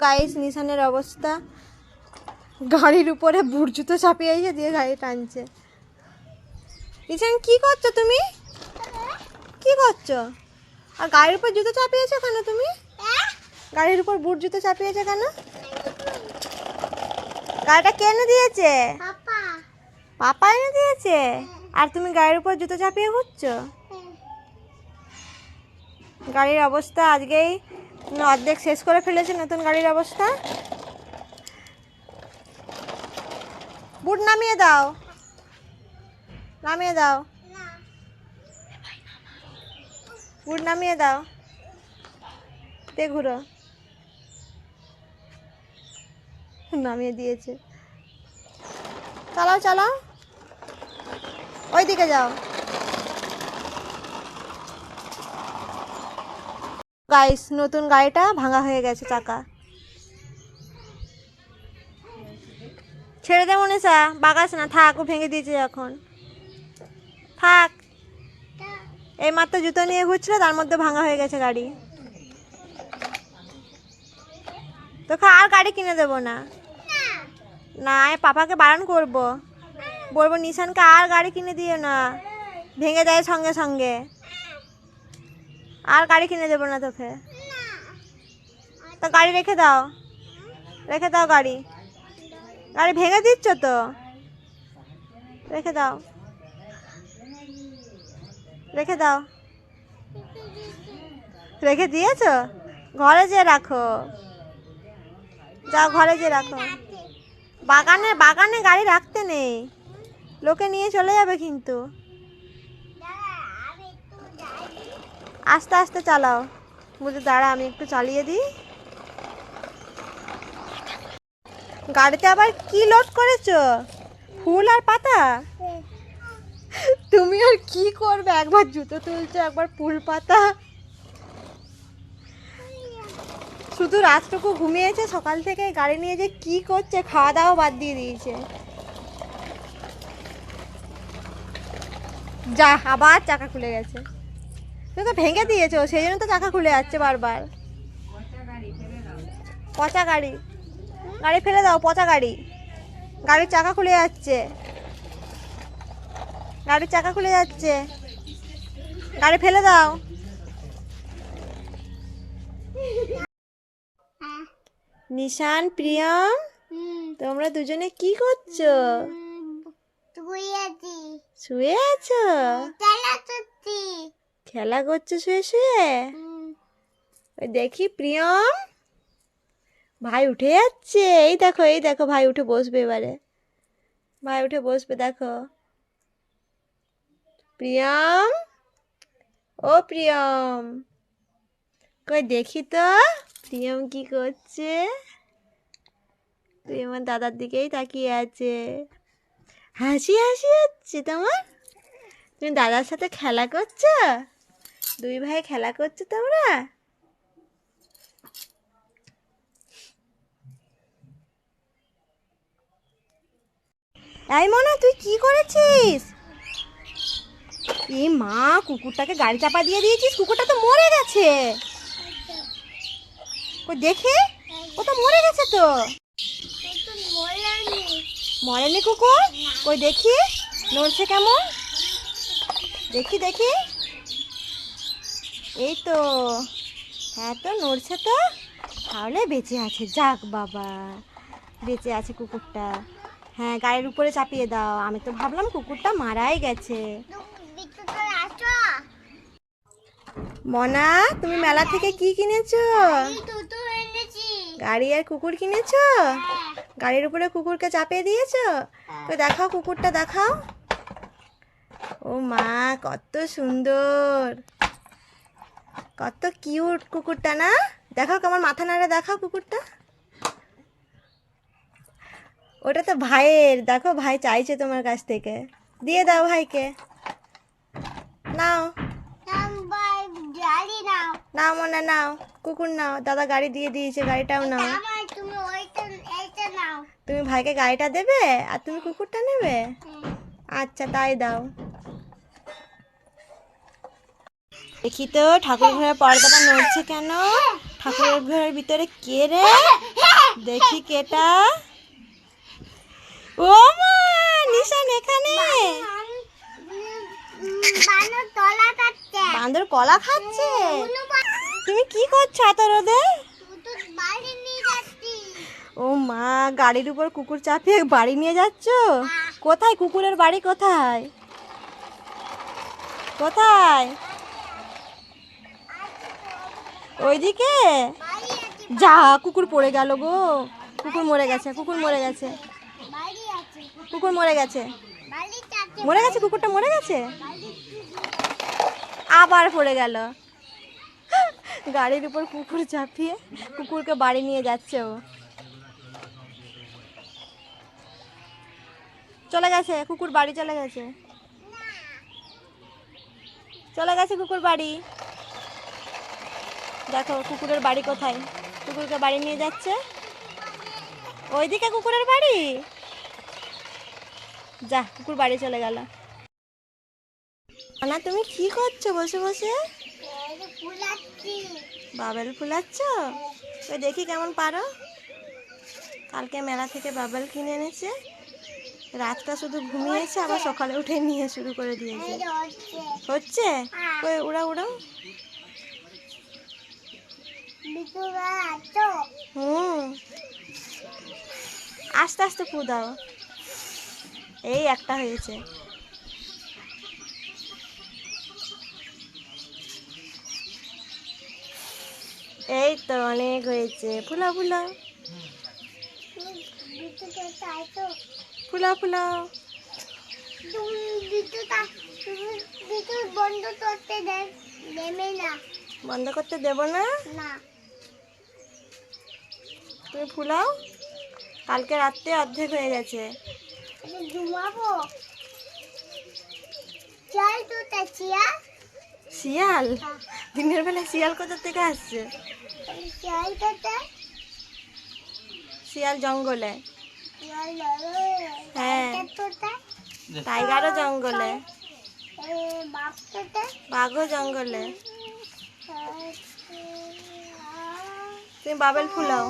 Guys নিশানের অবস্থা, গাড়ির উপরে বুট জুতো চাপিয়ে এসে দিয়ে গাড়ি টানছে। নিশান কি করছো তুমি? কি করছো? আর গাড়ির উপর জুতো চাপিয়েছো কেন তুমি? গাড়ির উপর বুট জুতো চাপিয়েছো কেন? গাড়িটা কে এনে দিয়েছে? পাপা এনে দিয়েছে। আর তুমি গাড়ির উপর জুতো চাপিয়ে ঘুরছো? গাড়ির অবস্থা আজকেই অর্ধেক শেষ করে ফেলেছে নতুন গাড়ির অবস্থা। বুট নামিয়ে দাও, নামিয়ে দাও, বুট নামিয়ে দাও, তে ঘুরো। নামিয়ে দিয়েছে। চালাও চালাও, ওই দিকে যাও। গাইস নতুন গাড়িটা ভাঙা হয়ে গেছে চাকা। ছেড়ে দে মনীষা, বাগাস না, থাক, ও ভেঙে দিয়েছে যখন, থাক। এই মাত্র জুতো নিয়ে ঘুরছিল, তার মধ্যে ভাঙা হয়ে গেছে গাড়ি। তোকে আর গাড়ি কিনে দেবো না। না, আমি পাপাকে বারণ করবো, বলবো নিশানকে আর গাড়ি কিনে দিও না, ভেঙে যায় সঙ্গে সঙ্গে। আর গাড়ি কিনে দেবো না তোকে। তো গাড়ি রেখে দাও, রেখে দাও গাড়ি। গাড়ি ভেঙে দিচ্ছ তো, রেখে দাও, রেখে দাও। রেখে দিয়েছো? ঘরে যেয়ে রাখো, যাও ঘরে যেয়ে রাখো। বাগানে বাগানে গাড়ি রাখতে নেই, লোকে নিয়ে চলে যাবে কিন্তু। আস্তে আস্তে চালাও। বুঝে দাঁড়া, আমি একটু চালিয়ে দিই। গাড়িতে আবার কি লোড করেছো? ফুল আর পাতা? তুমি আর কি করবে, একবার জুতো তুলছো, একবার ফুল পাতা। শুধু রাতটুকু ঘুমিয়েছে, সকাল থেকে গাড়ি নিয়ে যে কি করছে, খাওয়া দাওয়া বাদ দিয়ে দিয়েছে। যা, আবার চাকা খুলে গেছে। তুমি তো ভেঙে দিয়েছো, সেই জন্য তো চাকা খুলে যাচ্ছে বারবার। পচা গাড়ি, গাড়ি ফেলে দাও, পচা গাড়ি। গাড়ির চাকা খুলে যাচ্ছে, গাড়ির চাকা খুলে যাচ্ছে, গাড়ি ফেলে দাও। নিশান, প্রিয়ম, তোমরা দুজনে কি করছো? শুয়ে আছো? খেলা করছো শুয়ে শুয়ে? ওই দেখি প্রিয়ম, ভাই উঠে যাচ্ছে। এই দেখো, এই দেখো, ভাই উঠে বসবে এবারে, ভাই উঠে বসবে, দেখো। প্রিয়ম, ও প্রিয়ম, কই দেখি তো প্রিয়ম কি করছে। তুই আমার দাদার দিকেই তাকিয়ে আছে, হাসি হাসি হচ্ছে তোমার। তুমি দাদার সাথে খেলা করছো, দুই ভাই খেলা করছো তোমরা। এই মনা, তুই কি করেছিস? এ মা, কুকুরটাকে গাড়ি চাপা দিয়ে দিয়েছিস, কুকুরটা তো মরে গেছে। কই দেখি, ও তো মরে গেছে তো। মরেনি কুকুর? কই দেখি, নড়ছে কেমন, দেখি দেখি। এই তো, হ্যাঁ তো নড়ছে তো, তাহলে বেঁচে আছে। যাক বাবা, বেঁচে আছে কুকুরটা। হ্যাঁ, গাড়ির উপরে চাপিয়ে দাও। আমি তো ভাবলাম কুকুরটা মারাই গেছে। মনা, তুমি মেলা থেকে কি কিনেছো? গাড়ি আর কুকুর কিনেছো? গাড়ির উপরে কুকুরকে চাপিয়ে দিয়েছো? তো দেখাও, কুকুরটা দেখাও। ও মা, কত সুন্দর, কত কিউট কুকুরটা না? দেখাও, কেমন মাথা নাড়ে, দেখাও কুকুরটা। ওটা তো ভাইয়ের, দেখো ভাই চাইছে তোমার কাছ থেকে, দিয়ে দাও ভাইকে। নাও নাও মনে, নাও কুকুর নাও, দাদা গাড়ি দিয়ে দিয়েছে, গাড়িটাও নাও। তুমি ভাইকে গাড়িটা দেবে আর তুমি কুকুরটা নেবে? আচ্ছা, তাই দাও। দেখি তো ঠাকুর ঘরের পর্দাটা নড়ছে কেন? ঠাকুরের ঘরের ভিতরে কে রে? দেখি কেটা। ও মা, নিশান এখানে। বান্দর কলা খাচ্ছে। তুমি কি করছো এত রোদে? ও মা, গাড়ির উপর কুকুর চাপিয়ে বাড়ি নিয়ে যাচ্ছ? কোথায় কুকুরের বাড়ি? কোথায় কোথায়? ওইদিকে? যা, কুকুর পড়ে গেল গো। কুকুর মরে গেছে, কুকুর মরে গেছে, কুকুর মরে গেছে, মরে গেছে, কুকুরটা মরে গেছে। আবার পড়ে গেল। গাড়ির উপর কুকুর চাপিয়ে কুকুরকে বাড়ি নিয়ে যাচ্ছে ও। চলে গেছে কুকুর, বাড়ি চলে গেছে, চলে গেছে কুকুর বাড়ি। দেখো কুকুরের বাড়ি কোথায়, কুকুরকে বাড়ি নিয়ে যাচ্ছে। ওইদিকে কুকুরের বাড়ি। যা, কুকুর বাড়ি চলে গেল। না, তুমি কি করছো বসে বসে? বাবেল ফুলাচ্ছ? ওই দেখি কেমন পারো। কালকে মেলা থেকে বাবেল কিনে এনেছে, রাতটা শুধু ঘুমিয়েছে, আবার সকালে উঠে নিয়ে শুরু করে দিয়েছে। হচ্ছে? কই উড়াও উড়াও। আস্তে আস্তে ফু দাও। এই একটা হয়েছে। এই তো অনেক হয়েছে। ফুলাও ফুলাও ফুলাও ফুলাও। বন্ধ করতে দেব না। তুমি ফুলাও। কালকে রাত্রে অর্ধেক হয়ে গেছে। শিয়াল? দিনের বেলা শিয়াল কোথা থেকে আসছে? শিয়াল জঙ্গলে। হ্যাঁ, টাইগারও জঙ্গলে, বাঘও জঙ্গলে। তুমি বাবেল ফুলাও।